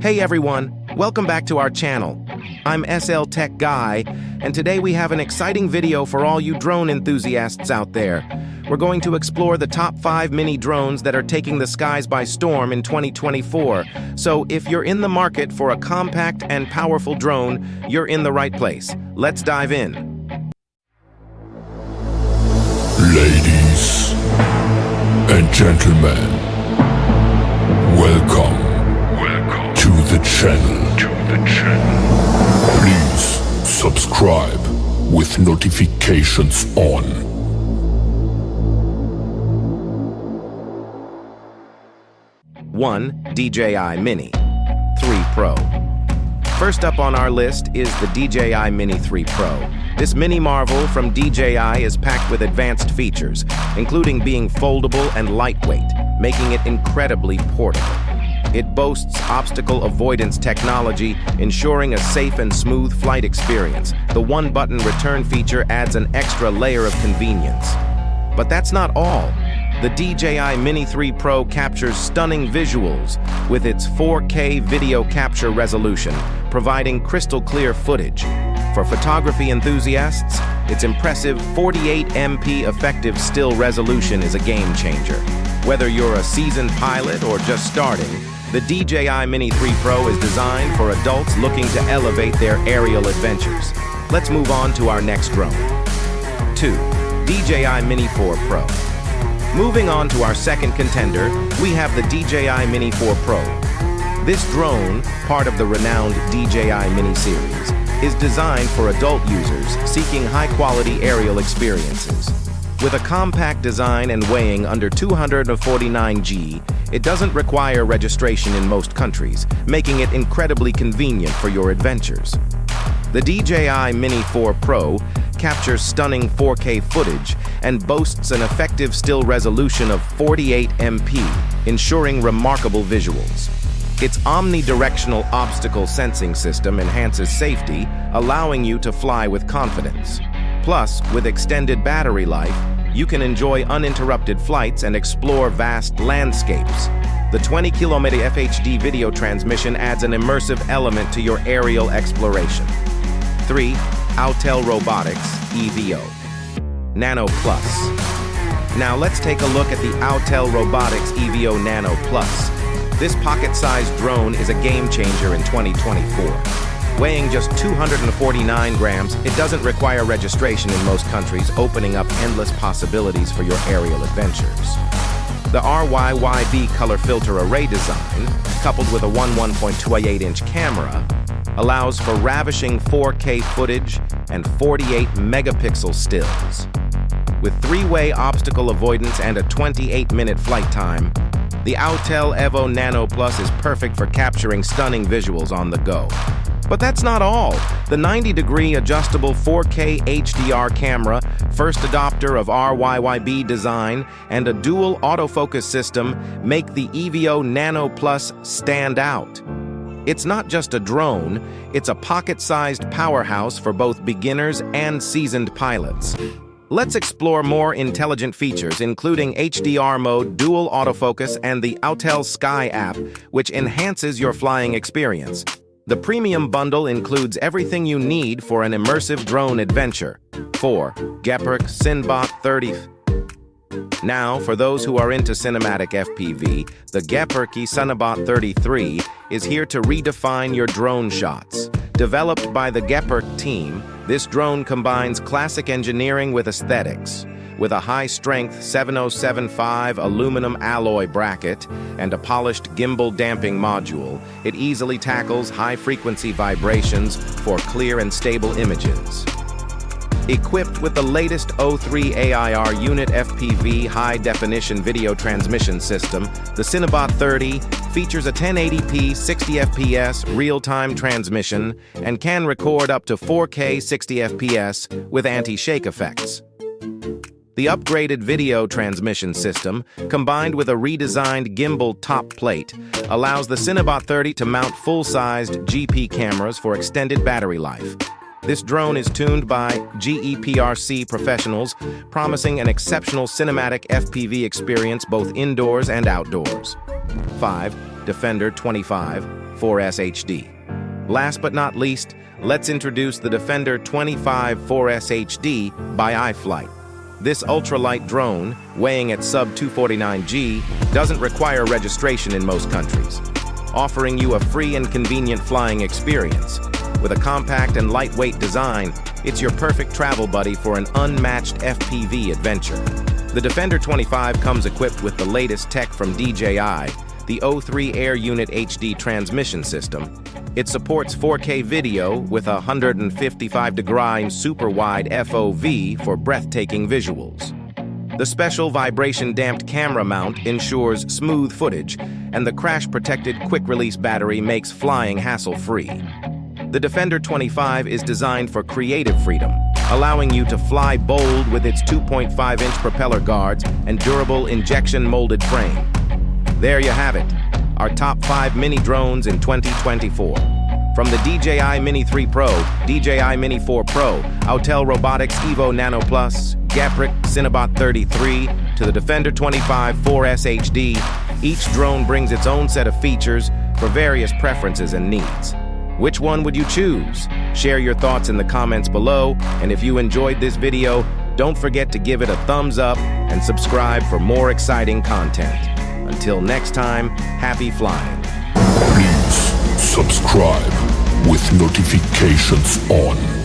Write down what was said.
Hey everyone, welcome back to our channel. I'm SL Tech Guy, and today we have an exciting video for all you drone enthusiasts out there. We're going to explore the top 5 mini drones that are taking the skies by storm in 2024. So if you're in the market for a compact and powerful drone, you're in the right place. Let's dive in. Ladies and gentlemen, welcome to the channel. Please subscribe with notifications on. 1. DJI Mini 3 Pro. First up on our list is the DJI Mini 3 Pro. This mini marvel from DJI is packed with advanced features, including being foldable and lightweight, making it incredibly portable. It boasts obstacle avoidance technology, ensuring a safe and smooth flight experience. The one-button return feature adds an extra layer of convenience. But that's not all. The DJI Mini 3 Pro captures stunning visuals with its 4K video capture resolution, providing crystal-clear footage. For photography enthusiasts, its impressive 48MP effective still resolution is a game-changer. Whether you're a seasoned pilot or just starting, the DJI Mini 3 Pro is designed for adults looking to elevate their aerial adventures. Let's move on to our next drone. 2. DJI Mini 4 Pro. Moving on to our second contender, we have the DJI Mini 4 Pro. This drone, part of the renowned DJI Mini series, is designed for adult users seeking high-quality aerial experiences. With a compact design and weighing under 249 g, it doesn't require registration in most countries, making it incredibly convenient for your adventures. The DJI Mini 4 Pro captures stunning 4K footage and boasts an effective still resolution of 48MP, ensuring remarkable visuals. Its omnidirectional obstacle sensing system enhances safety, allowing you to fly with confidence. Plus, with extended battery life, you can enjoy uninterrupted flights and explore vast landscapes. The 20km FHD video transmission adds an immersive element to your aerial exploration. 3. Autel Robotics EVO Nano Plus. Now let's take a look at the Autel Robotics EVO Nano Plus. This pocket-sized drone is a game-changer in 2024. Weighing just 249 grams, it doesn't require registration in most countries, opening up endless possibilities for your aerial adventures. The RYYB color filter array design, coupled with a 1.28-inch camera, allows for ravishing 4K footage and 48-megapixel stills. With 3-way obstacle avoidance and a 28-minute flight time, the Autel EVO Nano Plus is perfect for capturing stunning visuals on the go. But that's not all. The 90-degree adjustable 4K HDR camera, first adopter of RYYB design, and a dual autofocus system make the EVO Nano Plus stand out. It's not just a drone, it's a pocket-sized powerhouse for both beginners and seasoned pilots. Let's explore more intelligent features, including HDR mode, dual autofocus, and the Autel Sky app, which enhances your flying experience. The premium bundle includes everything you need for an immersive drone adventure. 4. GEPRC Cinelog 30. Now, for those who are into cinematic FPV, the GEPRC Cinelog 33 is here to redefine your drone shots. Developed by the GEPRC team, this drone combines classic engineering with aesthetics. With a high-strength 7075 aluminum alloy bracket and a polished gimbal damping module, it easily tackles high-frequency vibrations for clear and stable images. Equipped with the latest O3 AIR unit FPV high-definition video transmission system, the Cinelog 30 features a 1080p 60fps real-time transmission and can record up to 4K 60fps with anti-shake effects. The upgraded video transmission system, combined with a redesigned gimbal top plate, allows the Cinelog 30 to mount full-sized GP cameras for extended battery life. This drone is tuned by GEPRC professionals, promising an exceptional cinematic FPV experience both indoors and outdoors. 5. Defender 25 4S HD. Last but not least, let's introduce the Defender 25 4S HD by iFlight. This ultralight drone, weighing at sub 249 G, doesn't require registration in most countries, offering you a free and convenient flying experience. With a compact and lightweight design, it's your perfect travel buddy for an unmatched FPV adventure. The Defender 25 comes equipped with the latest tech from DJI, the O3 Air Unit HD transmission system. It supports 4K video with a 155-degree super-wide FOV for breathtaking visuals. The special vibration-damped camera mount ensures smooth footage, and the crash-protected quick-release battery makes flying hassle-free. The Defender 25 is designed for creative freedom, allowing you to fly bold with its 2.5-inch propeller guards and durable injection-molded frame. There you have it, our top 5 mini drones in 2024. From the DJI Mini 3 Pro, DJI Mini 4 Pro, Autel Robotics Evo Nano Plus, GEPRC Cinelog 33, to the Defender 25 4S HD, each drone brings its own set of features for various preferences and needs. Which one would you choose? Share your thoughts in the comments below, and if you enjoyed this video, don't forget to give it a thumbs up and subscribe for more exciting content. Until next time, happy flying. Please subscribe with notifications on.